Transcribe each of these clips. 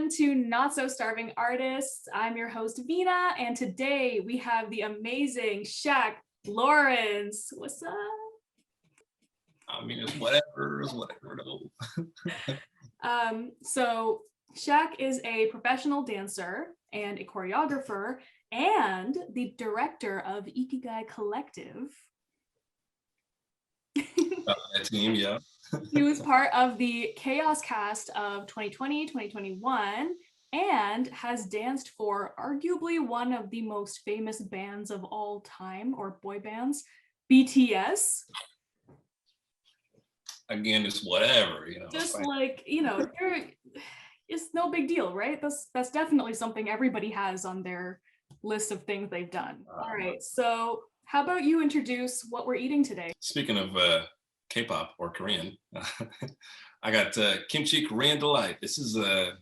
Welcome to Not So Starving Artists. I'm your host, Vina, and today we have the amazing Shaq Lawrence. What's up? I mean, it's whatever though. So Shaq is a professional dancer and a choreographer and the director of IKIGAI Collective. That team, yeah. He was part of the KAOS cast of 2020, 2021, and has danced for arguably one of the most famous bands of all time, or boy bands, BTS. Again, it's whatever, Just like, it's no big deal, right? That's definitely something everybody has on their list of things they've done. All right, so how about you introduce what we're eating today? Speaking of K-pop or Korean, I got KimChi Korean Delight. This is a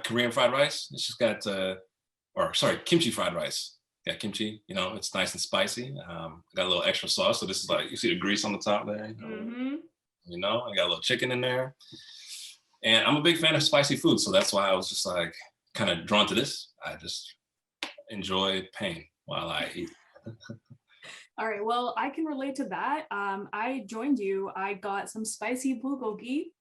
Korean fried rice. It's just got, kimchi fried rice. Yeah, kimchi, it's nice and spicy. Got a little extra sauce. So this is like, you see the grease on the top there? I got a little chicken in there. And I'm a big fan of spicy food. So that's why I was just like kind of drawn to this. I just enjoy pain while I eat. All right, well, I can relate to that. I joined you. I got some spicy bulgogi.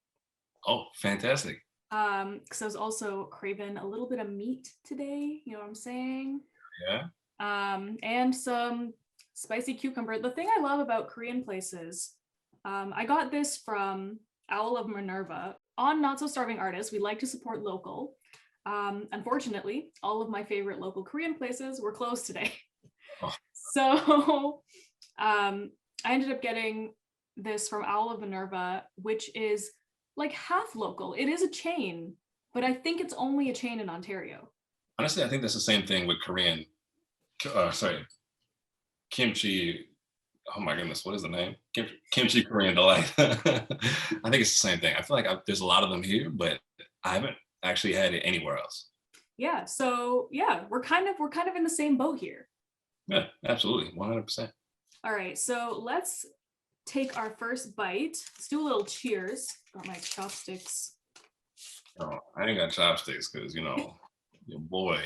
Oh, fantastic. Because I was also craving a little bit of meat today, you know what I'm saying? Yeah. And some spicy cucumber. The thing I love about Korean places, I got this from Owl of Minerva. On Not So Starving Artists, we like to support local. Unfortunately, all of my favorite local Korean places were closed today. Oh. So I ended up getting this from Owl of Minerva, which is like half local. It is a chain, but I think it's only a chain in Ontario. Honestly, I think that's the same thing with Korean. Kimchi. Oh my goodness, what is the name? KimChi Korean Delight. I think it's the same thing. I feel like there's a lot of them here, but I haven't actually had it anywhere else. Yeah, so yeah, we're kind of in the same boat here. Yeah, absolutely, 100%. All right, so let's take our first bite. Let's do a little cheers. Got my chopsticks. Oh, I ain't got chopsticks because your boy.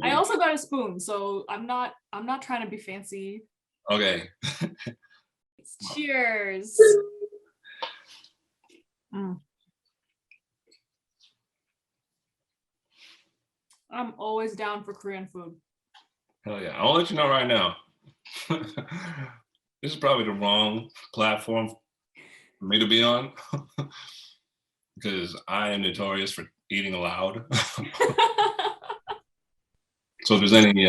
I also got a spoon, so I'm not trying to be fancy. Okay. Cheers. I'm always down for Korean food. Hell yeah. I'll let you know right now. This is probably the wrong platform for me to be on because I am notorious for eating aloud. So if there's any,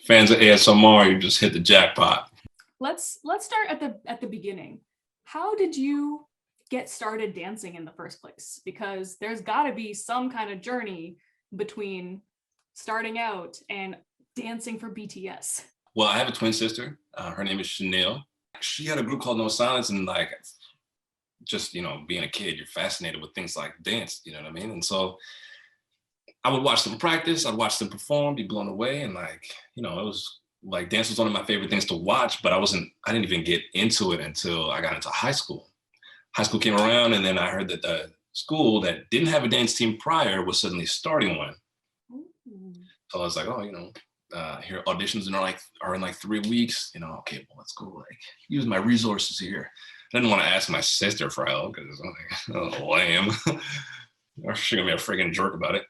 fans of ASMR, you just hit the jackpot. Let's start at the beginning. How did you get started dancing in the first place? Because there's got to be some kind of journey between starting out and dancing for BTS. Well, I have a twin sister. Her name is Chanel. She had a group called No Silence, and like, just being a kid, you're fascinated with things like dance. You know what I mean? And so I would watch them practice. I'd watch them perform, be blown away, and like, it was like dance was one of my favorite things to watch. But I didn't even get into it until I got into high school. High school came around, and then I heard that the school that didn't have a dance team prior was suddenly starting one. So I was like, here auditions are in like 3 weeks. Okay, well, let's go like use my resources here. I didn't want to ask my sister for help because I'm like, oh, lame. Or she's gonna be a freaking jerk about it.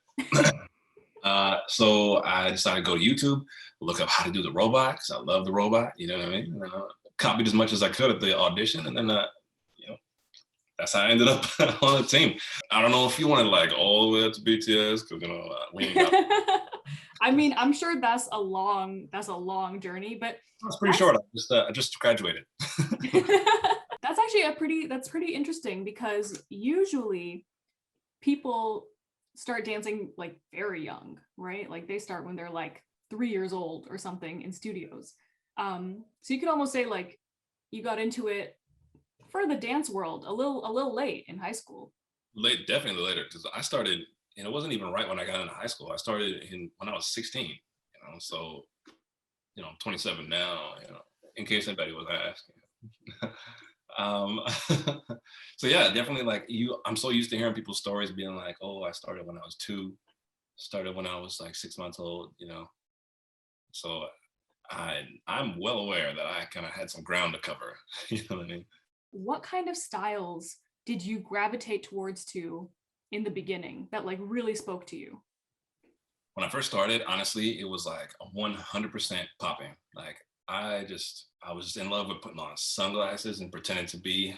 So I decided to go to YouTube, look up how to do the robot because I love the robot. You know what I mean? Copied as much as I could at the audition, and then that's how I ended up on the team. I don't know if you wanted like all the way up to BTS because we ain't got. I mean, I'm sure that's a long journey, but it's pretty short. I just graduated. That's actually pretty interesting because usually people start dancing like very young, right? Like they start when they're like 3 years old or something in studios. So you could almost say like you got into it for the dance world a little late in high school. Late, definitely later, because I started, and it wasn't even right when I got into high school. I started when I was 16. So I'm 27 now. In case anybody was asking. Um, so yeah, definitely like I'm so used to hearing people's stories being like, oh, I started when I was 2, started when I was like 6 months old, you know. So I'm well aware that I kind of had some ground to cover. You know what I mean? What kind of styles did you gravitate towards to in the beginning that like really spoke to you? When I first started, honestly, it was like a 100% popping. Like I was just in love with putting on sunglasses and pretending to be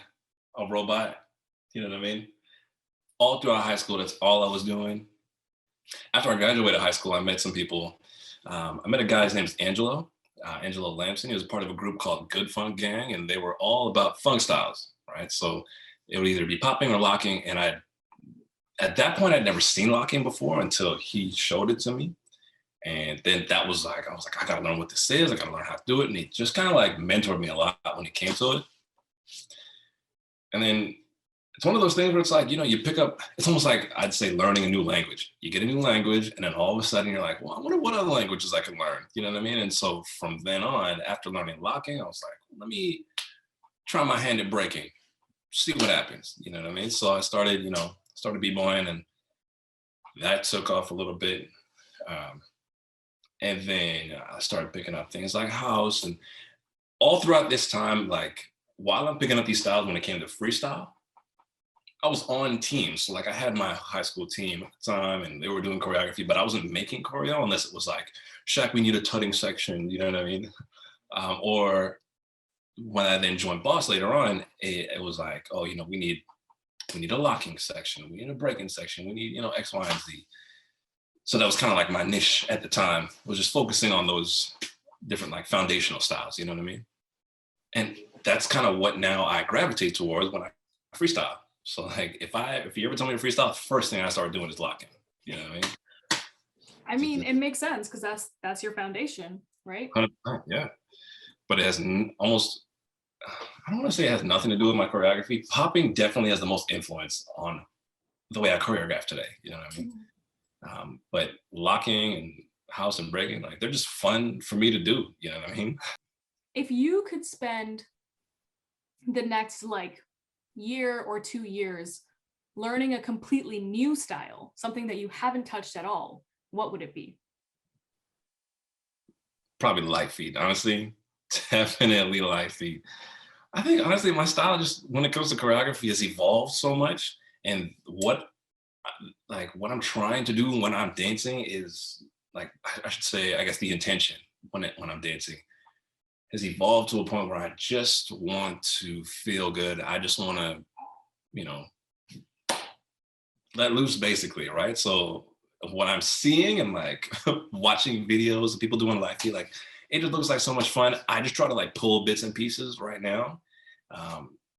a robot. You know what I mean? All throughout high school, that's all I was doing. After I graduated high school, I met some people. I met a guy, his name's Angelo, Angelo Lamson. He was part of a group called Good Funk Gang, and they were all about funk styles, right? So it would either be popping or locking. And at that point, I'd never seen locking before until he showed it to me. And then that was like, I was like, I gotta learn what this is. I gotta learn how to do it. And he just kind of like mentored me a lot when it came to it. And then it's one of those things where it's like, you know, you pick up, it's almost like I'd say learning a new language. You get a new language, and then all of a sudden you're like, well, I wonder what other languages I can learn. You know what I mean? And so from then on, after learning locking, I was like, let me try my hand at breaking, see what happens. You know what I mean? So I started, started b-boying, and that took off a little bit. Um, and then I started picking up things like house, and all throughout this time, like while I'm picking up these styles when it came to freestyle, I was on teams. So like I had my high school team at the time, and they were doing choreography, but I wasn't making choreo unless it was like, Shaq, we need a tutting section, you know what I mean? Or when I then joined Boss later on, it was like, oh, we need a locking section, we need a breaking section, we need, X, Y, and Z. So that was kind of like my niche at the time, was just focusing on those different like foundational styles, you know what I mean? And that's kind of what now I gravitate towards when I freestyle. So like if you ever tell me to freestyle, the first thing I start doing is locking. You know what I mean? I mean, it makes sense because that's your foundation, right? 100%, yeah. But it has almost, I don't want to say it has nothing to do with my choreography. Popping definitely has the most influence on the way I choreograph today. You know what I mean? But locking and house and breaking, like they're just fun for me to do. You know what I mean? If you could spend the next like year or 2 years learning a completely new style, something that you haven't touched at all, what would it be? Probably light feet, honestly. Definitely light feet. I think honestly, my style just when it comes to choreography has evolved so much, and what I'm trying to do when I'm dancing is like I should say, I guess the intention when I'm dancing has evolved to a point where I just want to feel good. I just want to, you know, let loose basically, right? So what I'm seeing and like watching videos of people doing live feet, like it just looks like so much fun. I just try to like pull bits and pieces right now,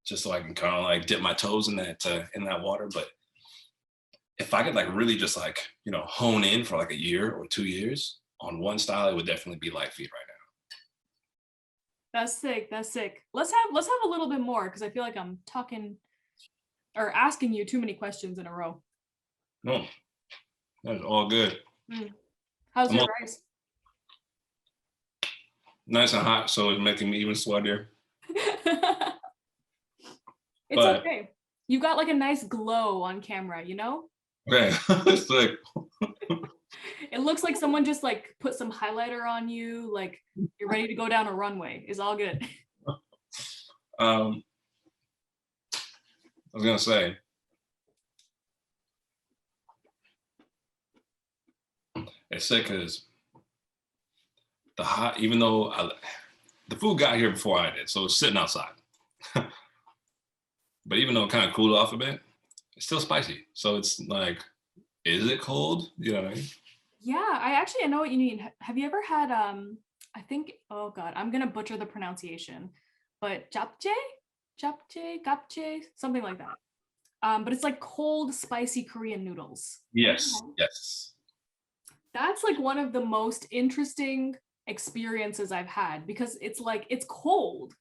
just so I can kind of like dip my toes in that water. But if I could like really just like hone in for like a year or 2 years on one style, it would definitely be light feet right That's sick. That's sick. Let's have a little bit more because I feel like I'm talking or asking you too many questions in a row. now. No, that's all good. How's I'm your all rice? nice and hot, so it's making me even sweatier. It's But okay. You got like a nice glow on camera, you know? okay, it's like It looks like someone just like put some highlighter on you, like you're ready to go down a runway. It's all good. I was gonna say, it's sick because even though the food got here before I did, so it's sitting outside. But even though it kind of cooled off a bit, it's still spicy. So it's like, is it cold? You know what I mean? Yeah, I know what you mean. Have you ever had I think, oh god, I'm gonna butcher the pronunciation, but japchae, something like that. But it's like cold, spicy Korean noodles. Yes, yes. That's like one of the most interesting experiences I've had because it's like it's cold.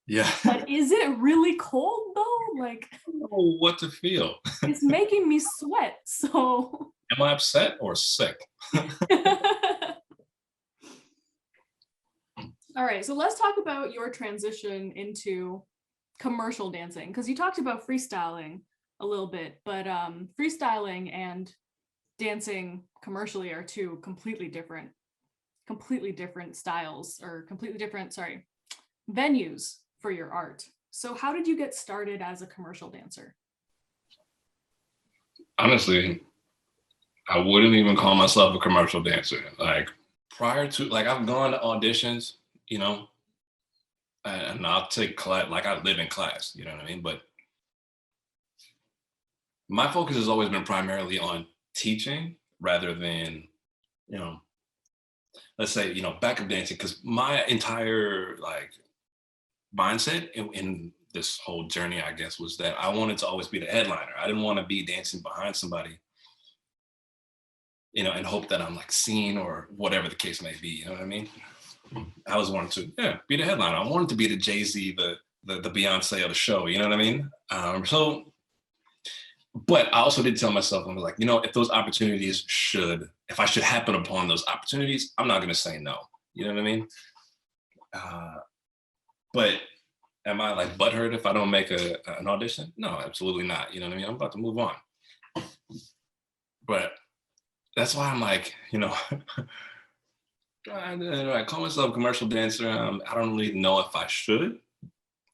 Yeah. But is it really cold though? Like I don't know what to feel. it's making me sweat. So Am I upset or sick? all right, so let's talk about your transition into commercial dancing? Because you talked about freestyling a little bit, but freestyling and dancing commercially are two completely different styles, or completely different, sorry, venues for your art. So how did you get started as a commercial dancer? Honestly, I wouldn't even call myself a commercial dancer. Like prior to, like I've gone to auditions, you know, and I'll take class, like I live in class, you know what I mean? But my focus has always been primarily on teaching rather than, you know, let's say, you know, backup dancing, because my entire like mindset in this whole journey, I guess, was that I wanted to always be the headliner. I didn't want to be dancing behind somebody, you know, and hope that I'm like seen or whatever the case may be. You know what I mean? I was wanting to, yeah, be the headliner. I wanted to be the Jay-Z, the Beyonce of the show. You know what I mean? But I also did tell myself, I was like, you know, if those opportunities if I should happen upon those opportunities, I'm not going to say no. You know what I mean? But am I like butthurt if I don't make an audition? No, absolutely not. You know what I mean? I'm about to move on. But that's why I'm like, you know, I call myself a commercial dancer. I don't really know if I should,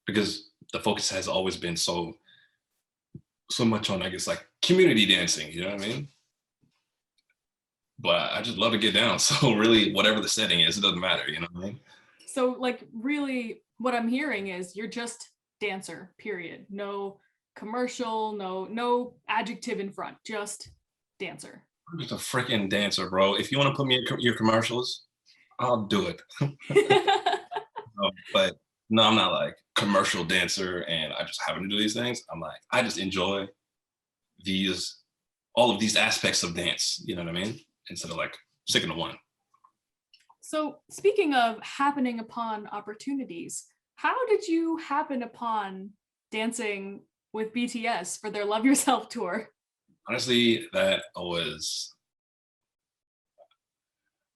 because the focus has always been so much on, I guess, like community dancing. You know what I mean? But I just love to get down. So really, whatever the setting is, it doesn't matter. You know what I mean? So like really what I'm hearing is you're just dancer, period. No commercial, no adjective in front, just dancer. I'm just a freaking dancer, bro. If you want to put me in your commercials, I'll do it. But no, I'm not like commercial dancer and I just happen to do these things. I'm like, I just enjoy all of these aspects of dance, you know what I mean? Instead of like sticking to one. So speaking of happening upon opportunities, how did you happen upon dancing with BTS for their Love Yourself tour? Honestly, that was,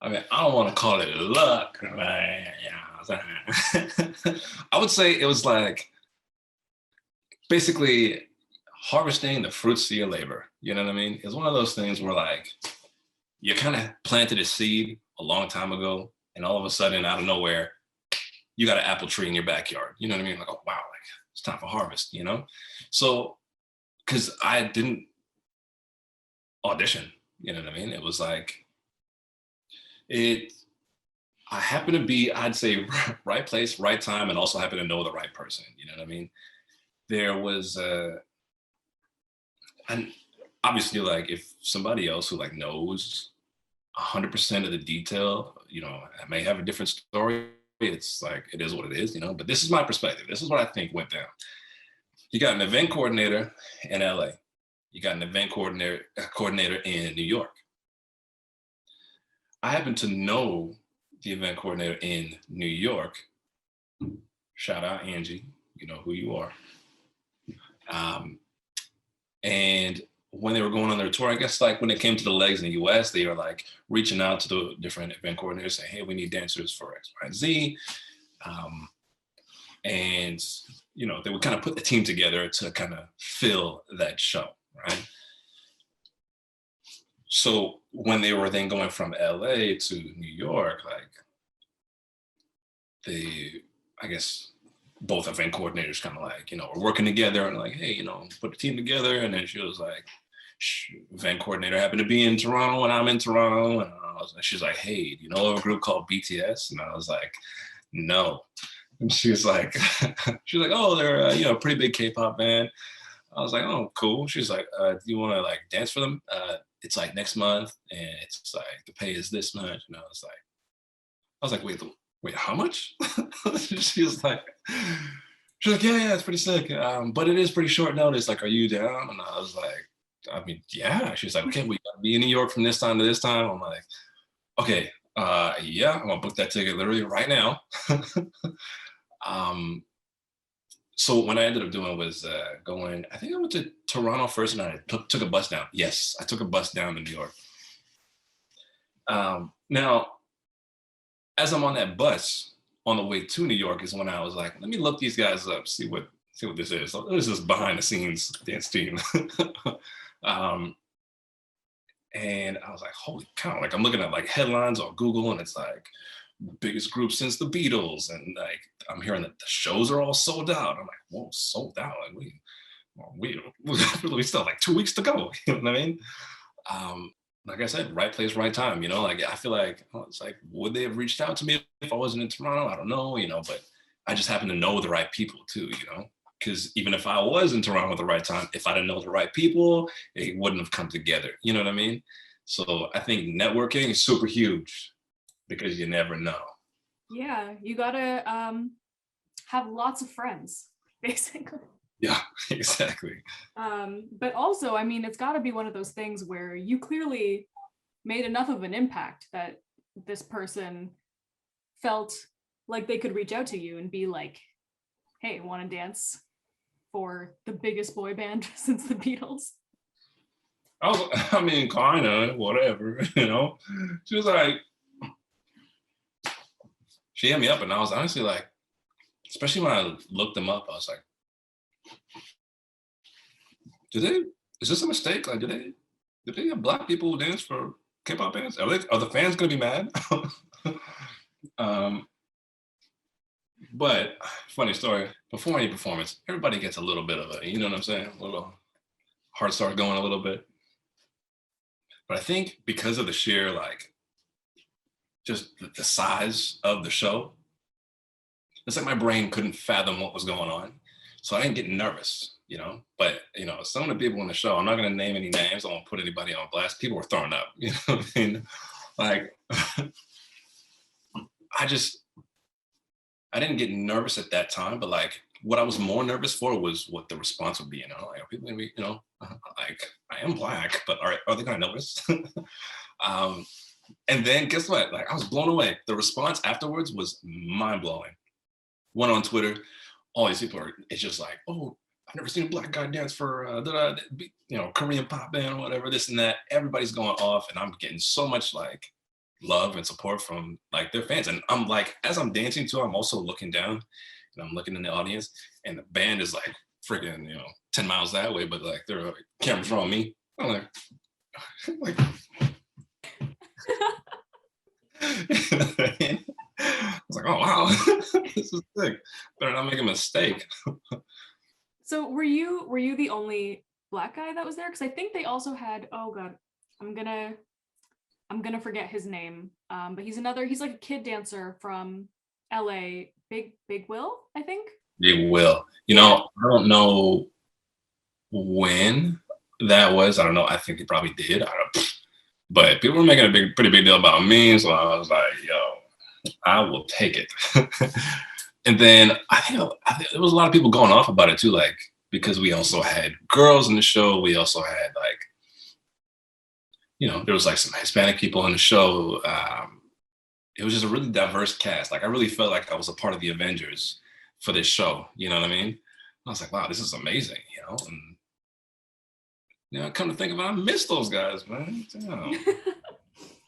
I mean, I don't want to call it luck. I would say it was like basically harvesting the fruits of your labor. You know what I mean? It's one of those things where like you kind of planted a seed a long time ago, and all of a sudden, out of nowhere, you got an apple tree in your backyard. You know what I mean? Like, oh wow, like it's time for harvest. You know, so because I didn't audition, you know what I mean? It was like it. I happen to be, I'd say, right place, right time, and also happen to know the right person. You know what I mean? There was and obviously, like if somebody else who like knows 100% of the detail, you know, I may have a different story. It's like it is what it is, you know. But this is my perspective. This is what I think went down. You got an event coordinator in LA. You got an event coordinator in New York. I happen to know the event coordinator in New York. Shout out Angie, you know who you are. And when they were going on their tour, I guess like when it came to the legs in the US, they were like reaching out to the different event coordinators saying, hey, we need dancers for X, Y, and Z. And, you know, they would kind of put the team together to kind of fill that show, right? So when they were then going from LA to New York, like I guess both event coordinators kind of like, you know, were working together and like, hey, you know, put the team together. And then she was like, event coordinator happened to be in Toronto and I'm in Toronto. And she's like, hey, do you know of a group called BTS? And I was like, no. And she was like, oh, they're, you know, a pretty big K-pop band. I was like, oh, cool. She's like, do you want to like dance for them? It's like next month and it's like the pay is this much. And I was like, wait, how much? she was like, yeah, it's pretty sick. But it is pretty short notice. Like, are you down? And I was like, I mean, yeah. She's like, okay, we gotta be in New York from this time to this time. I'm like, okay, yeah, I'm gonna book that ticket literally right now. So what I ended up doing was going, I think I went to Toronto first and I took a bus down. Yes, I took a bus down to New York. Now, as I'm on that bus on the way to New York is when I was like, let me look these guys up, see see what this is. So this is behind the scenes dance team. And I was like, holy cow, like I'm looking at like headlines on Google and it's like biggest group since the Beatles. And like, I'm hearing that the shows are all sold out. I'm like, whoa, sold out. Like we still have like 2 weeks to go. You know what I mean? Like I said, right place, right time, like I feel like, it's like, would they have reached out to me if I wasn't in Toronto? I don't know, but I just happen to know the right people too, because even if I was in Toronto at the right time, if I didn't know the right people, it wouldn't have come together. You know what I mean? So I think networking is super huge because you never know. Yeah, you gotta have lots of friends, basically. Yeah, exactly. But also, I mean, it's got to be one of those things where you clearly made enough of an impact that this person felt like they could reach out to you and be like, hey, want to dance for the biggest boy band since the Beatles? I mean, kind of, whatever, She was like, she hit me up and I was honestly like, especially when I looked them up, I was like, is this a mistake? Like, do they have Black people who dance for K-pop bands? Are the fans gonna be mad? But funny story, before any performance, everybody gets a little bit of a, you know what I'm saying? A little heart starts going a little bit. But I think because of the sheer, like, just the size of the show, it's like my brain couldn't fathom what was going on. So I didn't get nervous, But, some of the people in the show, I'm not going to name any names. I won't put anybody on blast. People were throwing up, you know what I mean? Like, I didn't get nervous at that time, but like what I was more nervous for was what the response would be, like are people gonna be, like I am Black, but are they gonna notice? And then guess what? Like I was blown away. The response afterwards was mind blowing. Went on Twitter, all these people it's just like, oh, I've never seen a Black guy dance for Korean pop band or whatever, this and that. Everybody's going off, and I'm getting so much like love and support from like their fans. And I'm like, as I'm dancing too, I'm also looking down and I'm looking in the audience, and the band is like freaking 10 miles that way, but like their cameras are on me. I'm like I was like, oh wow, this is sick. Better not make a mistake. So were you the only Black guy that was there? Because I think they also had, oh god, I'm gonna forget his name. But he's like a kid dancer from LA, Big Will, I think. Big Will. I don't know when that was. I don't know. I think he probably did. But people were making a pretty big deal about me. So I was like, yo, I will take it. And then I think there was a lot of people going off about it too, like, because we also had girls in the show. We also had like, there was like some Hispanic people in the show. It was just a really diverse cast. Like I really felt like I was a part of the Avengers for this show. You know what I mean? I was like, wow, this is amazing. And come to think of it, I miss those guys, man.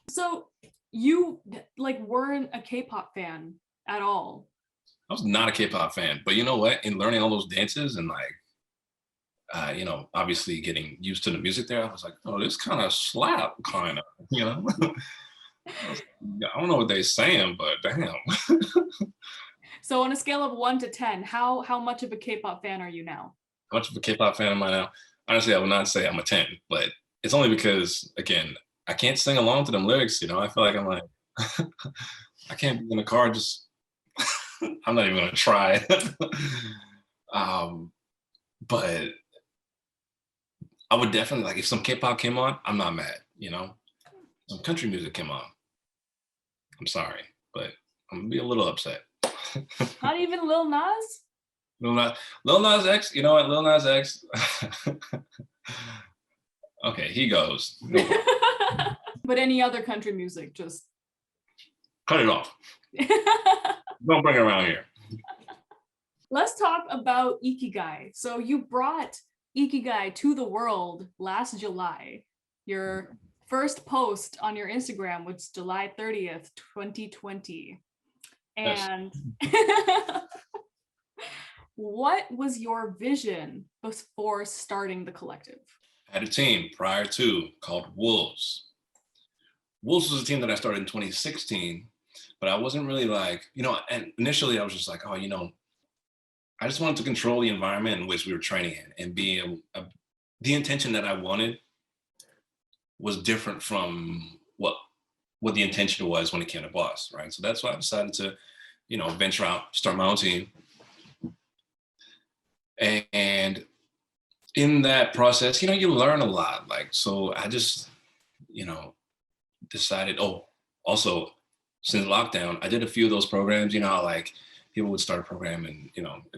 So you like weren't a K-pop fan at all? I was not a K-pop fan, but you know what? In learning all those dances and like, obviously getting used to the music there, I was like, oh, this kind of slap, kind of, I don't know what they're saying, but damn. So on a scale of 1 to 10, how much of a K-pop fan are you now? How much of a K-pop fan am I now? Honestly, I would not say I'm a 10, but it's only because, again, I can't sing along to them lyrics. I feel like I'm like, I can't be in the car just, I'm not even going to try. But I would definitely, like, if some K-pop came on, I'm not mad, Some country music came on. I'm sorry, but I'm going to be a little upset. Not even Lil Nas? Lil Nas X, you know what? Lil Nas X. Okay, he goes. No But any other country music, just cut it off. Don't bring it around here. Let's talk about Ikigai. So you brought Ikigai to the world last July. Your first post on your Instagram was July 30th, 2020. And yes. what was your vision before starting the collective? I had a team prior to called Wolves. Wolves was a team that I started in 2016, but I wasn't really like, and initially I was just like, oh, I just wanted to control the environment in which we were training in and be the intention that I wanted was different from what the intention was when it came to Boss, right? So that's why I decided to, venture out, start my own team. And in that process, you learn a lot. Like, so I just, decided, oh, also since lockdown, I did a few of those programs, like people would start a program and,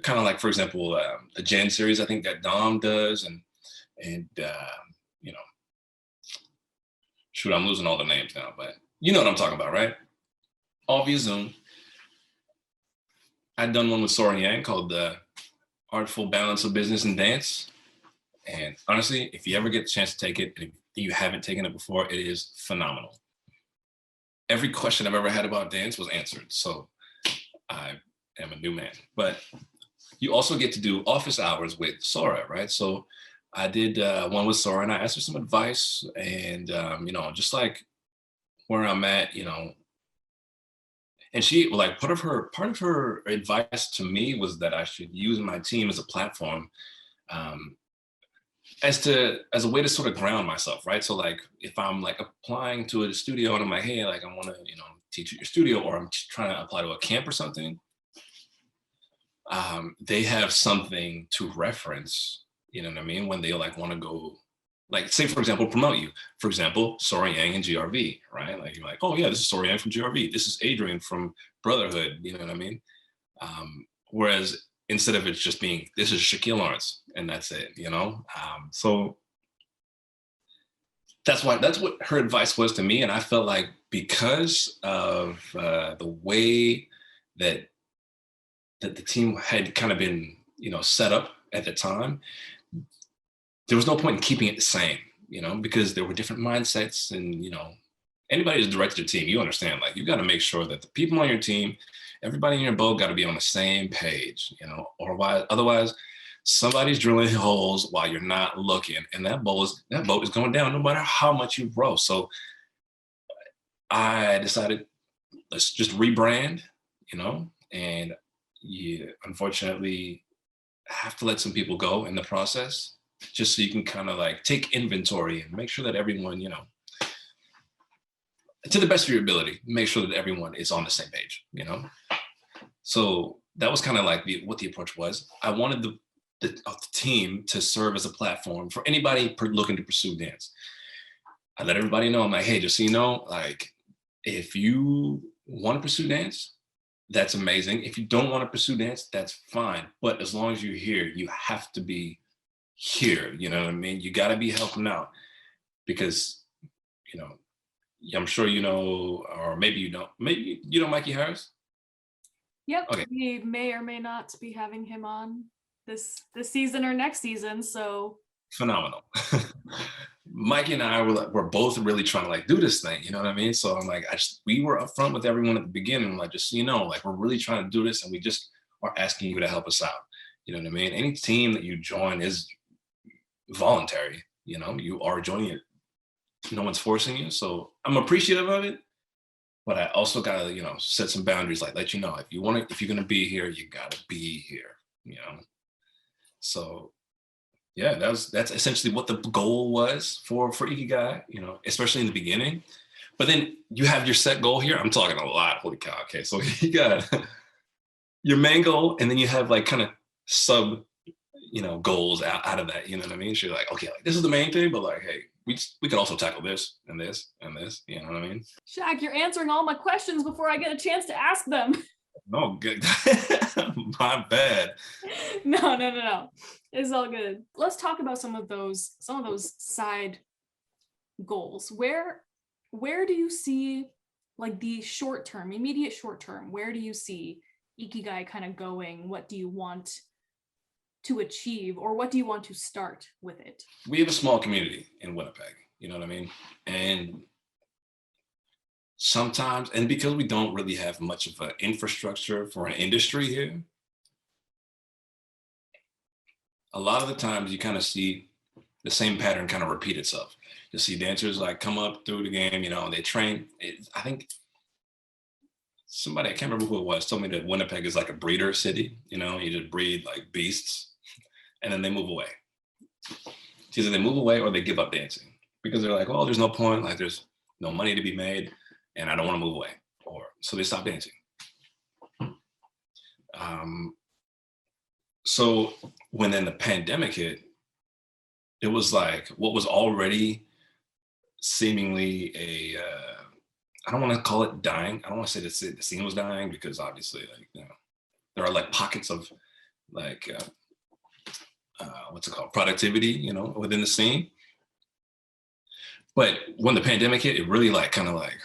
kind of like, for example, the Gen series, I think that Dom does. And you know, shoot, I'm losing all the names now, but you know what I'm talking about, right? All via Zoom. I'd done one with Sora Yang called The Artful Balance of Business and Dance. And honestly, if you ever get a chance to take it, and if you haven't taken it before, it is phenomenal. Every question I've ever had about dance was answered. So I am a new man. But you also get to do office hours with Sora, right? So I did one with Sora and I asked her some advice and, just like where I'm at, and she like part of her advice to me was that I should use my team as a platform as a way to sort of ground myself, right? So like if I'm like applying to a studio and I'm like, hey, like I want to, teach at your studio, or I'm trying to apply to a camp or something, they have something to reference, you know what I mean? When they like want to go, like say for example, promote you. For example, Sora Yang and GRV, right? Like you're like, oh yeah, this is Sora Yang from GRV. This is Adrian from Brotherhood, you know what I mean? Whereas instead of it just being, this is Shaqueel Lawrence and that's it, So that's what her advice was to me. And I felt like because of the way that the team had kind of been, set up at the time, there was no point in keeping it the same, because there were different mindsets and, anybody who's directed a team, you understand, like you got to make sure that the people on your team, everybody in your boat got to be on the same page, or why otherwise somebody's drilling holes while you're not looking, and that boat is going down no matter how much you row. So I decided, let's just rebrand, and you unfortunately have to let some people go in the process, just so you can kind of like take inventory and make sure that everyone, to the best of your ability, make sure that everyone is on the same page, So that was kind of like what the approach was. I wanted the team to serve as a platform for anybody looking to pursue dance. I let everybody know, I'm like, hey, just so you know, like, if you want to pursue dance, that's amazing. If you don't want to pursue dance, that's fine. But as long as you're here, you have to be here. You know what I mean? You got to be helping out because, I'm sure you know, or maybe you don't. Maybe you know Mikey Harris. Yep. Okay. We may or may not be having him on this season or next season. So phenomenal. Mikey and I were both really trying to like do this thing, you know what I mean? So I'm like, we were upfront with everyone at the beginning, like, just so you know, like we're really trying to do this and we just are asking you to help us out. You know what I mean? Any team that you join is voluntary, you are joining it. No one's forcing you. So I'm appreciative of it, but I also gotta, set some boundaries, like let you know if you're gonna be here, you gotta be here, So yeah, that's essentially what the goal was for Ikigai, especially in the beginning. But then you have your set goal here. I'm talking a lot. Holy cow. Okay. So you got your main goal, and then you have like kind of sub, goals out of that. You know what I mean? So you're like, okay, like this is the main thing, but like, hey, we could also tackle this and this and this. You know what I mean? Shaq, you're answering all my questions before I get a chance to ask them. No, good. My bad. No. It's all good. Let's talk about some of those side goals. Where do you see like the immediate short term? Where do you see Ikigai kind of going? What do you want to achieve, or what do you want to start with it? We have a small community in Winnipeg, you know what I mean? And sometimes, and because we don't really have much of an infrastructure for an industry here, a lot of the times you kind of see the same pattern kind of repeat itself. You see dancers like come up through the game, you know, they train. I think somebody, I can't remember who it was, told me that Winnipeg is like a breeder city. You know, you just breed like beasts and then they move away. It's either they move away or they give up dancing because they're like, oh, there's no point, like there's no money to be made and I don't want to move away. Or so they stop dancing. So when then the pandemic hit, it was like what was already seemingly a, I don't want to call it dying. I don't want to say the scene was dying because obviously, like, you know, there are like pockets of like, what's it called? Productivity, you know, within the scene. But when the pandemic hit, it really like kind of like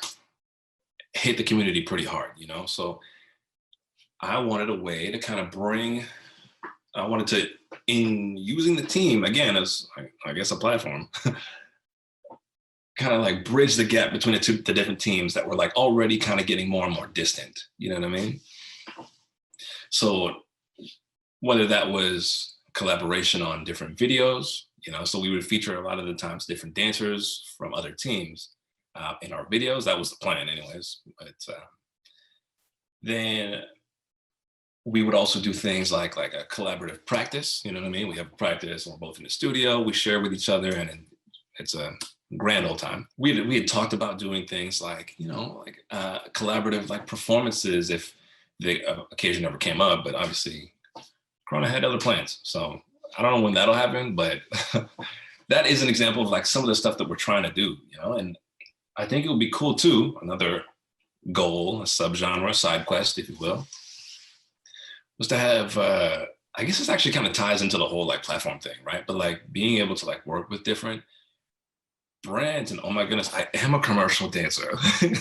hit the community pretty hard, you know? So I wanted a way to kind of I wanted to, in using the team again as I guess a platform, kind of like bridge the gap between the different teams that were like already kind of getting more and more distant. You know what I mean? So whether that was collaboration on different videos, you know, so we would feature a lot of the times different dancers from other teams in our videos. That was the plan anyways. But then we would also do things like a collaborative practice. You know what I mean? We have a practice, we're both in the studio, we share with each other, and it's a grand old time. We had talked about doing things like, you know, like collaborative like performances if the occasion ever came up, but obviously Corona had other plans. So I don't know when that'll happen, but that is an example of like some of the stuff that we're trying to do, you know, and I think it would be cool too. Another goal, a subgenre, side quest, if you will, was to have, I guess this actually kind of ties into the whole like platform thing, right? But like being able to like work with different brands and oh my goodness, I am a commercial dancer.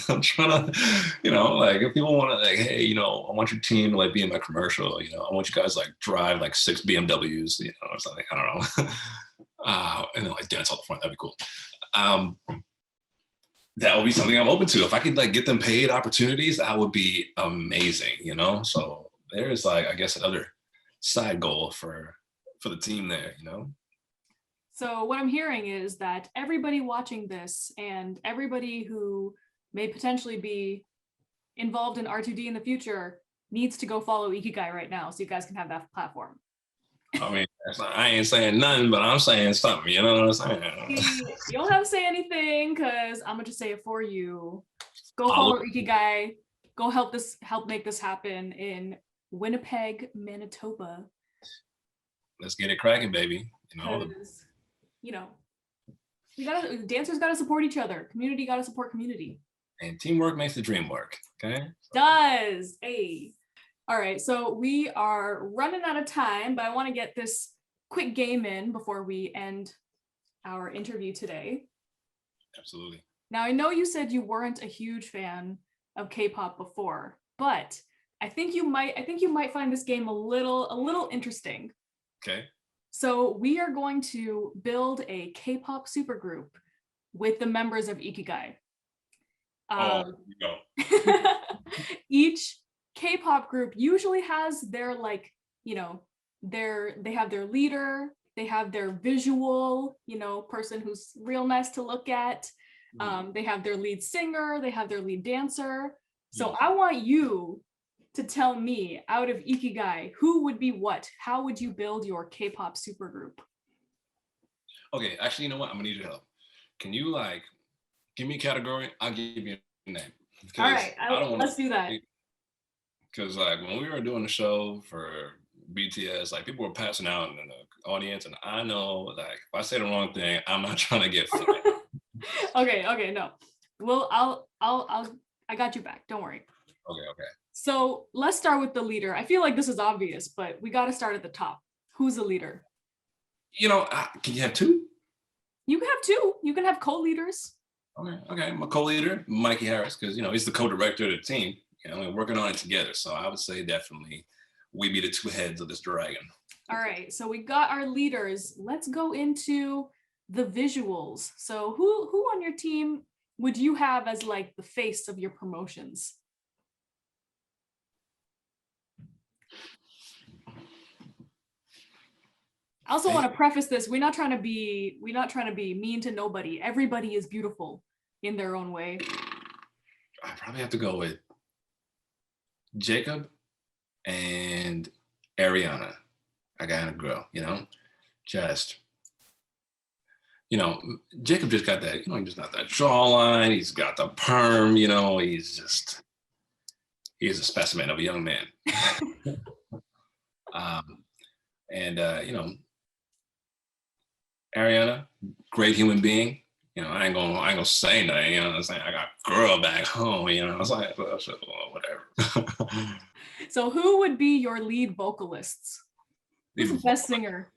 I'm trying to, you know, like if people want to like, hey, you know, I want your team to like be in my commercial, you know, I want you guys like drive like 6 BMWs, you know, or something, I don't know. And then like dance all the front, that'd be cool. That would be something I'm open to. If I could like get them paid opportunities, that would be amazing, you know? So there's like, I guess another side goal for the team there, you know? So what I'm hearing is that everybody watching this and everybody who may potentially be involved in R2D in the future needs to go follow Ikigai right now so you guys can have that platform. I mean, I ain't saying nothing, but I'm saying something, you know what I'm saying? You don't have to say anything because I'm gonna just say it for you. Go follow Ikigai. Go help make this happen in Winnipeg, Manitoba. Let's get it cracking, baby. You know, dancers gotta support each other. Community gotta support community. And teamwork makes the dream work. Okay. Does. Hey. All right, so we are running out of time, but I want to get this quick game in before we end our interview today. Absolutely. Now, I know you said you weren't a huge fan of K-pop before, but I think you might find this game a little interesting. Okay. So we are going to build a K-pop supergroup with the members of Ikigai. Each K-pop group usually has their like, you know, they have their leader, they have their visual, you know, person who's real nice to look at. They have their lead singer, they have their lead dancer. So I want you to tell me, out of Ikigai, who would be what? How would you build your K-pop supergroup? Okay, actually, you know what? I'm gonna need your help. Can you like give me a category? I'll give you a name. All right, let's do that. Because like when we were doing the show for BTS, like people were passing out in the audience, and I know like if I say the wrong thing, I'm not trying to get fired. Okay, no. Well, I got you back. Don't worry. Okay. So let's start with the leader. I feel like this is obvious, but we got to start at the top. Who's the leader? You know, can you have two? You can have two. You can have co-leaders. Okay. My co-leader, Mikey Harris, because you know he's the co-director of the team. You know, we're working on it together. So I would say definitely we be the two heads of this dragon. All right. So we got our leaders. Let's go into the visuals. So who on your team would you have as like the face of your promotions? I also want to preface this. We're not trying to be mean to nobody. Everybody is beautiful in their own way. I probably have to go with Jacob and Ariana, a guy and a girl, you know, just, you know, Jacob just got that, you know, he just got that jawline, he's got the perm, you know, he's a specimen of a young man. You know, Ariana, great human being. You know, I ain't gonna say nothing, you know what I'm saying? I got a girl back home, you know, I was like, well, whatever. So who would be your lead vocalists? Who's the best singer?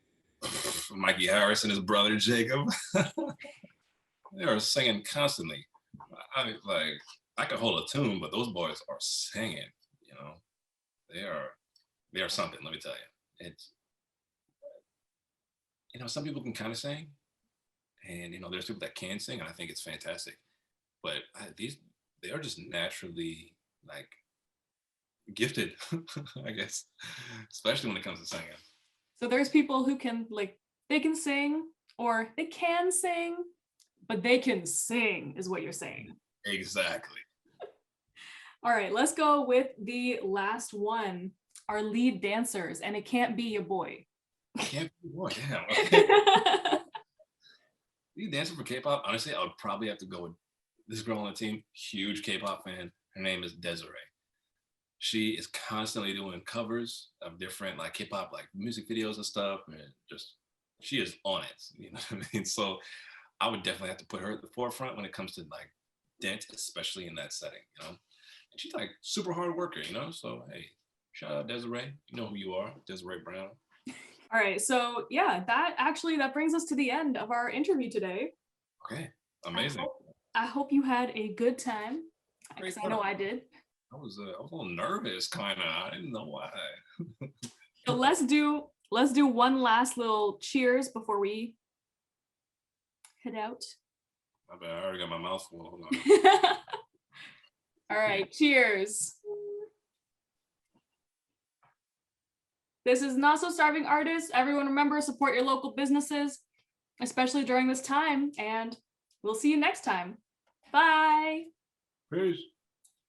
Mikey Harris and his brother Jacob. They are singing constantly. I could hold a tune, but those boys are singing. You know, they are something. Let me tell you, it's, you know, some people can kind of sing, and you know, there's people that can sing, and I think it's fantastic. But they are just naturally like gifted, I guess, especially when it comes to singing. So there's people who can they can sing, or they can sing, but they can sing is what you're saying. Exactly. All right, let's go with the last one, our lead dancers, and it can't be your boy. Can't be your boy, damn. Lead dancer for K-pop, honestly, I would probably have to go with this girl on the team, huge K-pop fan. Her name is Desiree. She is constantly doing covers of different like K-pop like music videos and stuff, and just she is on it, you know what I mean? So I would definitely have to put her at the forefront when it comes to like dance, especially in that setting, you know. And she's like super hard worker, you know. So hey, shout out Desiree. You know who you are, Desiree Brown. All right, so yeah, that brings us to the end of our interview today. Okay, amazing. I hope you had a good time, because I know I did. I was a little nervous, kind of. I didn't know why. So let's do one last little cheers before we head out. I bet I already got my mouth full. Hold on. All right, cheers. This is Not So Starving Artists. Everyone remember, support your local businesses, especially during this time, and we'll see you next time. Bye. Peace.